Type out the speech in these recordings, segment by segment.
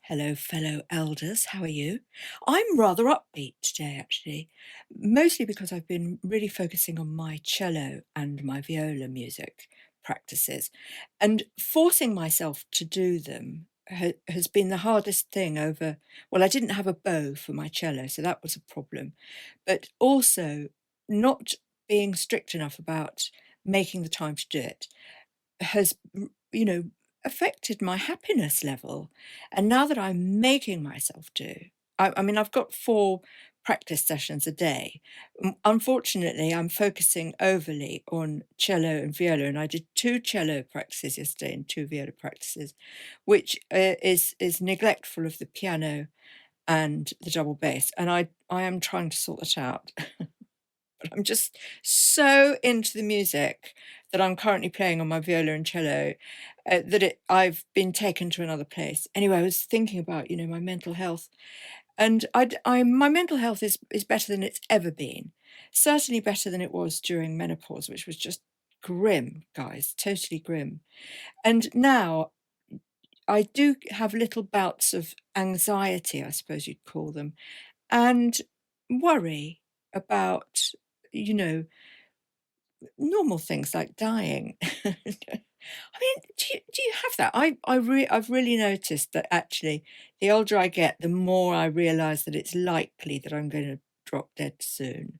Hello, fellow elders. How are you? I'm rather upbeat today, actually, mostly because I've been really focusing on my cello and my viola music practices, and forcing myself to do them has been the hardest thing over. Well, I didn't have a bow for my cello, so that was a problem, but also not being strict enough about making the time to do it has, you know, affected my happiness level. And now that I'm making myself do, I mean, I've got 4 practice sessions a day. Unfortunately, I'm focusing overly on cello and viola, and I did 2 cello practices yesterday and 2 viola practices, which is neglectful of the piano and the double bass. And I am trying to sort that out. But I'm just so into the music that I'm currently playing on my viola and cello, I've been taken to another place. Anyway, I was thinking about, my mental health, and my mental health is better than it's ever been. Certainly better than it was during menopause, which was just grim, guys, totally grim. And now I do have little bouts of anxiety, I suppose you'd call them, and worry about, you know, normal things like dying. I mean, do you have that? I've really noticed that actually, the older I get, the more I realise that it's likely that I'm going to drop dead soon.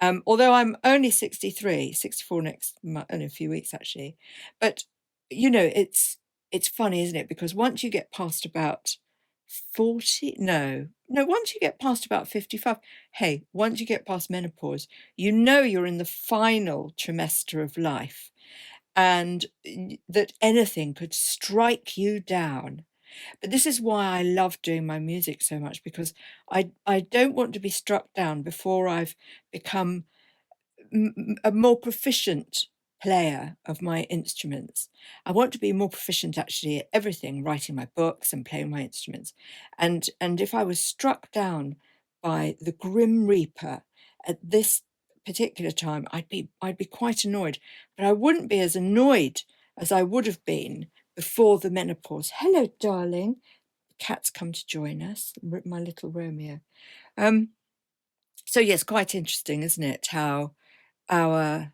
Although I'm only 63, 64 next month, in a few weeks actually. But it's funny, isn't it? Because once you get past about 40, no, once you get past about 55, hey, once you get past menopause, you're in the final trimester of life, and that anything could strike you down. But this is why I love doing my music so much, because I don't want to be struck down before I've become a more proficient player of my instruments. I want to be more proficient actually at everything, writing my books and playing my instruments. And if I was struck down by the Grim Reaper at this particular time, I'd be quite annoyed. But I wouldn't be as annoyed as I would have been before the menopause. Hello, darling. The cat's come to join us, my little Romeo. Um, so yes, quite interesting, isn't it? How our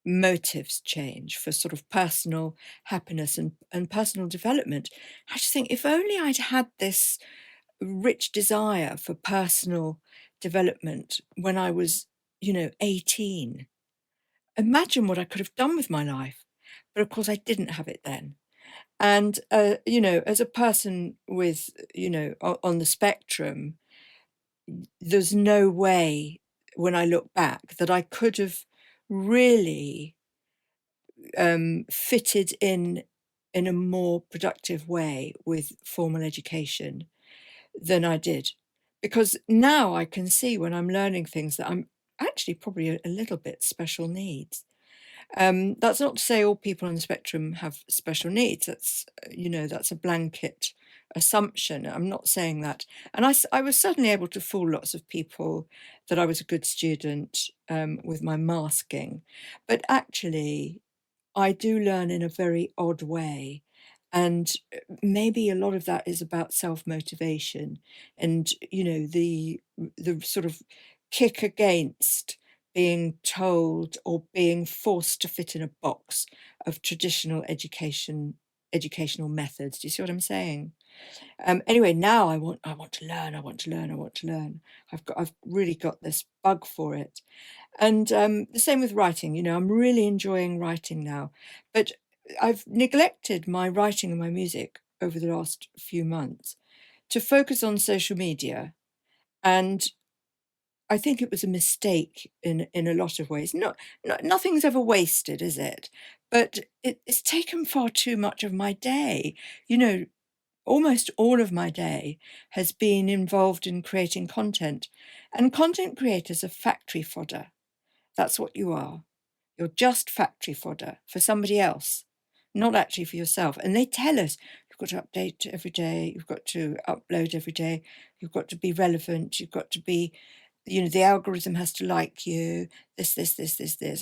motives change for sort of personal happiness and personal development. I just think if only I'd had this rich desire for personal development when I was, 18. Imagine what I could have done with my life. But of course, I didn't have it then. And, as a person with, on the spectrum, there's no way when I look back that I could have really fitted in a more productive way with formal education than I did. Because now I can see when I'm learning things that I'm actually probably a little bit special needs. That's not to say all people on the spectrum have special needs. That's a blanket assumption. I'm not saying that. And I was certainly able to fool lots of people that I was a good student with my masking. But actually, I do learn in a very odd way. And maybe a lot of that is about self-motivation and, the sort of kick against being told or being forced to fit in a box of traditional educational methods. Do you see what I'm saying? Anyway, now I want to learn. I want to learn. I want to learn. I've really got this bug for it. And the same with writing. I'm really enjoying writing now, but I've neglected my writing and my music over the last few months to focus on social media. And I think it was a mistake in a lot of ways. Nothing's ever wasted, is it? But it's taken far too much of my day. Almost all of my day has been involved in creating content. And content creators are factory fodder. That's what you are. You're just factory fodder for somebody else, not actually for yourself. And they tell us you've got to update every day, you've got to upload every day, you've got to be relevant, you've got to be, the algorithm has to like you, this.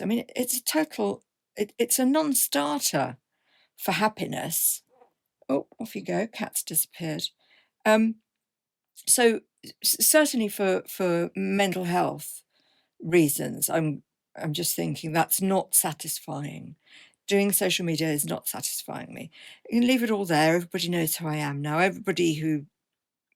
I mean, it's a non-starter for happiness. Oh, off you go, cat's disappeared. So certainly for mental health reasons, I'm just thinking that's not satisfying. Doing social media is not satisfying me. You can leave it all there. Everybody knows who I am now. Everybody who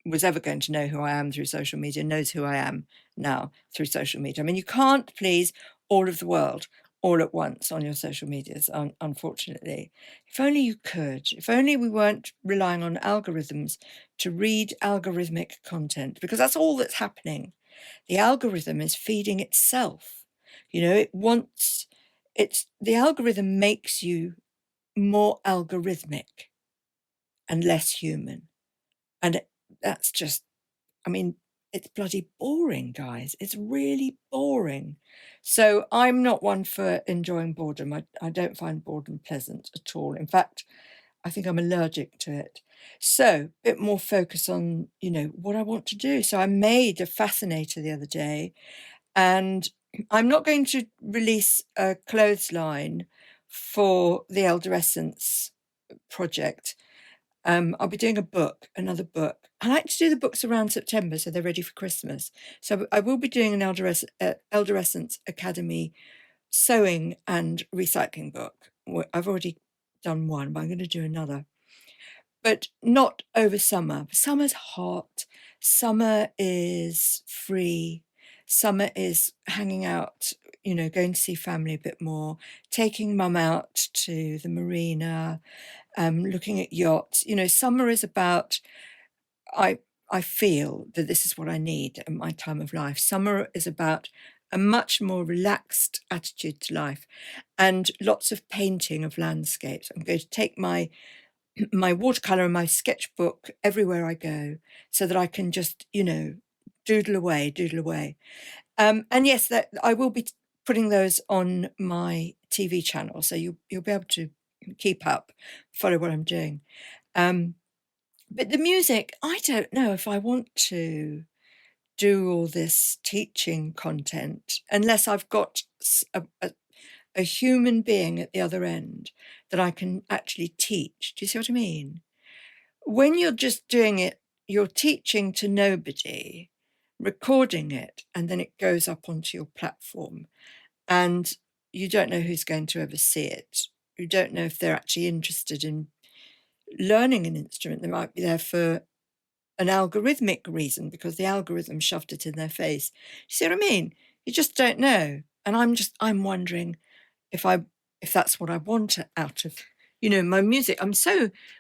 was ever going to know who I am through social media knows who I am now through social media. I mean, you can't please all of the world all at once on your social medias, unfortunately. If only you could, if only we weren't relying on algorithms to read algorithmic content, because that's all that's happening. The algorithm is feeding itself. The algorithm makes you more algorithmic and less human. And that's just, I mean, it's bloody boring, guys. It's really boring. So I'm not one for enjoying boredom. I don't find boredom pleasant at all. In fact, I think I'm allergic to it. So a bit more focus on, what I want to do. So I made a fascinator the other day, and I'm not going to release a clothes line for the Elderescence project. I'll be doing another book. I like to do the books around September so they're ready for Christmas. So I will be doing an Elderescence Academy sewing and recycling book. I've already done one, but I'm going to do another. But not over summer. Summer's hot. Summer is free. Summer is hanging out, going to see family a bit more, taking mum out to the marina, looking at yachts. Summer is about, I feel that this is what I need at my time of life. Summer is about a much more relaxed attitude to life and lots of painting of landscapes. I'm going to take my watercolor and my sketchbook everywhere I go so that I can just, doodle away. And yes, that I will be putting those on my TV channel, so you'll be able to keep up, follow what I'm doing. But the music, I don't know if I want to do all this teaching content unless I've got a human being at the other end that I can actually teach. Do you see what I mean? When you're just doing it, you're teaching to nobody, recording it, and then it goes up onto your platform. And you don't know who's going to ever see it. You don't know if they're actually interested in learning an instrument. They might be there for an algorithmic reason because the algorithm shoved it in their face. You see what I mean? You just don't know. And I'm wondering if that's what I want out of, my music.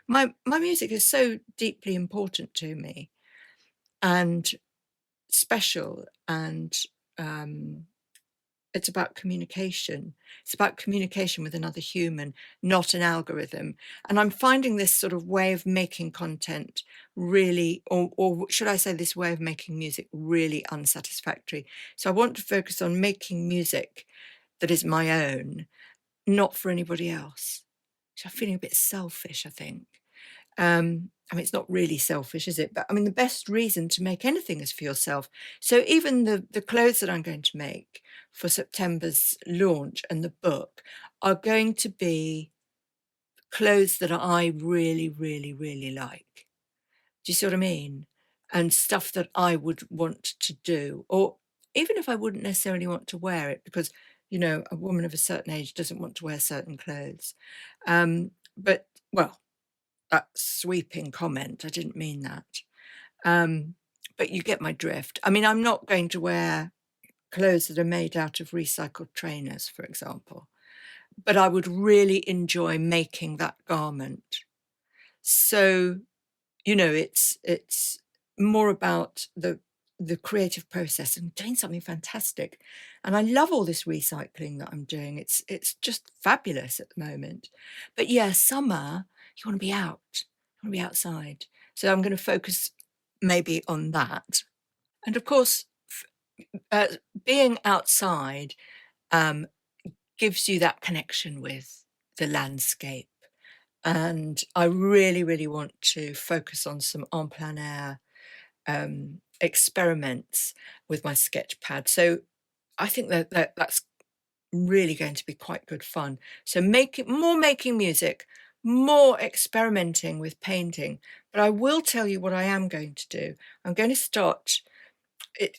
My music is so deeply important to me and special, and it's about communication. It's about communication with another human, not an algorithm. And I'm finding this sort of way of making content really, or should I say this way of making music really unsatisfactory. So I want to focus on making music that is my own, not for anybody else. So I'm feeling a bit selfish, I think. It's not really selfish, is it? But I mean, the best reason to make anything is for yourself. So even the clothes that I'm going to make for September's launch and the book are going to be clothes that I really, really, really like. Do you see what I mean? And stuff that I would want to do, or even if I wouldn't necessarily want to wear it, because, a woman of a certain age doesn't want to wear certain clothes. But, well, that sweeping comment, I didn't mean that. But you get my drift. I mean, I'm not going to wear clothes that are made out of recycled trainers, for example, but I would really enjoy making that garment. So, it's more about the creative process and doing something fantastic. And I love all this recycling that I'm doing. It's just fabulous at the moment. But yeah, summer, you want to be out, you want to be outside. So I'm going to focus maybe on that. And of course, being outside gives you that connection with the landscape. And I really, really want to focus on some en plein air experiments with my sketch pad. So I think that's really going to be quite good fun. So making music, more experimenting with painting. But I will tell you what I am going to do. I'm going to start.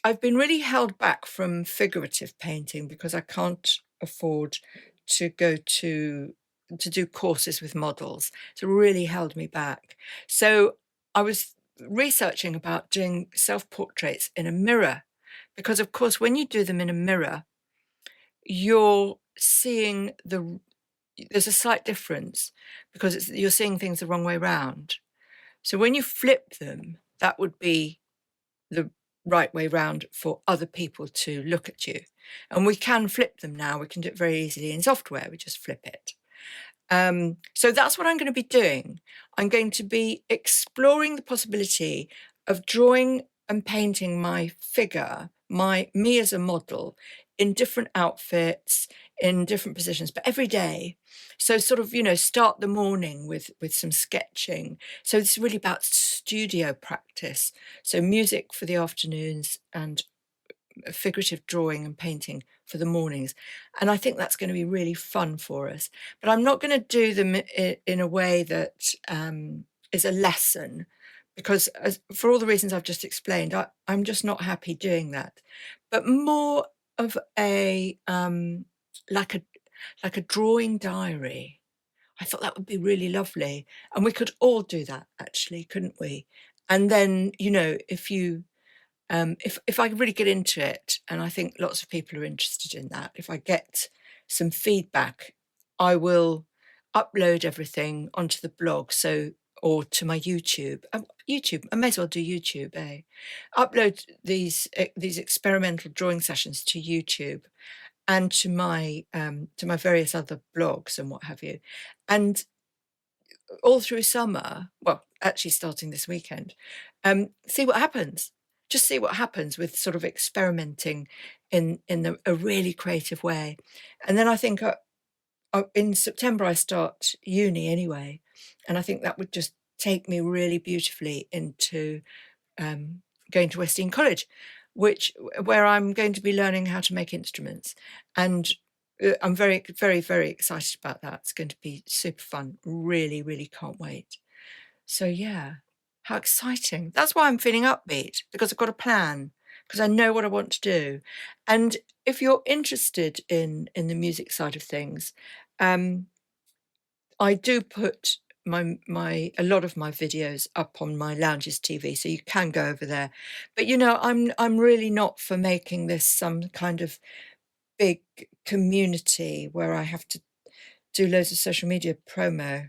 I've been really held back from figurative painting because I can't afford to go to do courses with models. It's really held me back. So I was researching about doing self-portraits in a mirror, because of course when you do them in a mirror, you're seeing there's a slight difference because you're seeing things the wrong way round. So when you flip them, that would be the right way round for other people to look at you. And we can flip them now. We can do it very easily in software. We just flip it. So that's what I'm going to be doing. I'm going to be exploring the possibility of drawing and painting my figure, me as a model, in different outfits, in different positions, but every day. So sort of, start the morning with some sketching. So it's really about studio practice. So music for the afternoons and figurative drawing and painting for the mornings. And I think that's going to be really fun for us. But I'm not going to do them in a way that is a lesson, because for all the reasons I've just explained, I'm just not happy doing that. But more of a like a drawing diary. I thought that would be really lovely. And we could all do that, actually, couldn't we? And then, if I really get into it, and I think lots of people are interested in that, if I get some feedback, I will upload everything onto the blog, or to my YouTube. YouTube, I may as well do YouTube, eh? Upload these experimental drawing sessions to YouTube and to my various other blogs and what have you, and all through summer, well, actually starting this weekend, see what happens. Just see what happens with sort of experimenting in a really creative way. And then I think in September I start uni anyway, and I think that would just take me really beautifully into going to West Dean College, where I'm going to be learning how to make instruments. And I'm very, very, very excited about that. It's going to be super fun. Really, really can't wait. So yeah, how exciting. That's why I'm feeling upbeat, because I've got a plan, because I know what I want to do. And if you're interested in the music side of things, I do put a lot of my videos up on my Lounges TV, so you can go over there. But I'm really not for making this some kind of big community where I have to do loads of social media promo.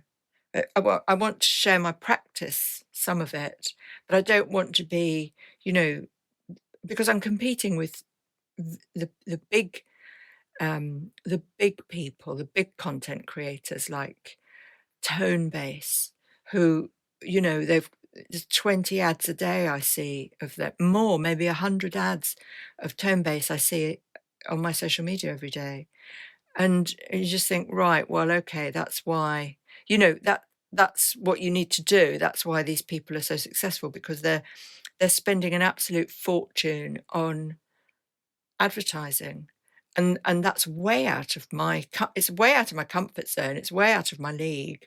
I want to share my practice, some of it, but I don't want to be, because I'm competing with the big people, the big content creators like Tone Base, who, there's 20 ads a day I see of that, more, maybe 100 ads of Tone Base I see on my social media every day. And you just think, right, well, okay, that's why, that's what you need to do. That's why these people are so successful, because they're spending an absolute fortune on advertising. And that's way out of it's way out of my comfort zone. It's way out of my league.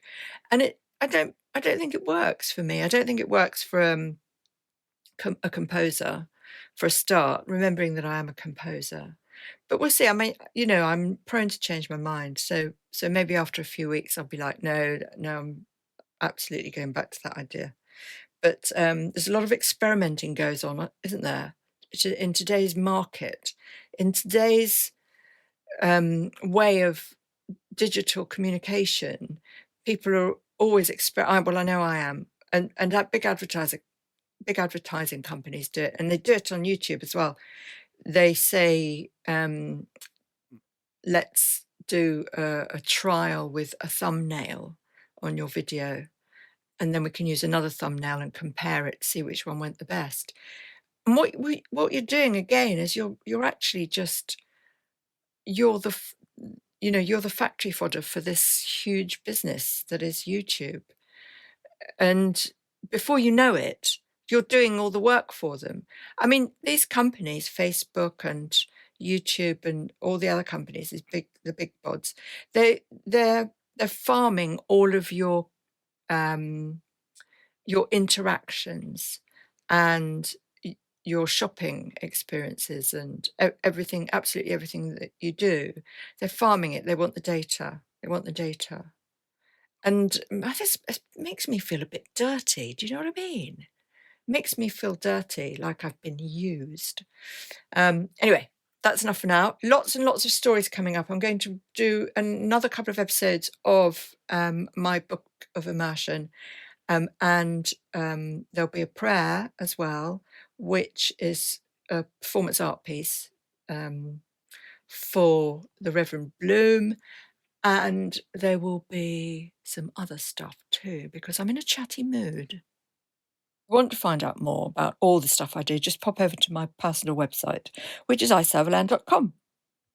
And I don't think it works for me. I don't think it works for a composer, for a start, remembering that I am a composer. But we'll see. I mean, I'm prone to change my mind. So maybe after a few weeks, I'll be like, no, I'm absolutely going back to that idea. But there's a lot of experimenting goes on, isn't there? In today's market, in today's way of digital communication, people are always well, I know I am, and that big advertising companies do it, and they do it on YouTube as well. They say, let's do a trial with a thumbnail on your video, and then we can use another thumbnail and compare it, see which one went the best. And what you're doing again is you're actually just you're the factory fodder for this huge business that is YouTube. And before you know it, you're doing all the work for them. I mean, these companies, Facebook and YouTube and all the other companies, the big bods, they're they're farming all of your interactions and your shopping experiences and everything, absolutely everything that you do. They're farming it. They want the data. They want the data. And this makes me feel a bit dirty. Do you know what I mean? Makes me feel dirty, like I've been used. Anyway, that's enough for now. Lots and lots of stories coming up. I'm going to do another couple of episodes of my book of immersion. And there'll be a prayer as well, which is a performance art piece for the Reverend Bloom. And there will be some other stuff too, because I'm in a chatty mood. If you want to find out more about all the stuff I do, just pop over to my personal website, which is iServalan.com.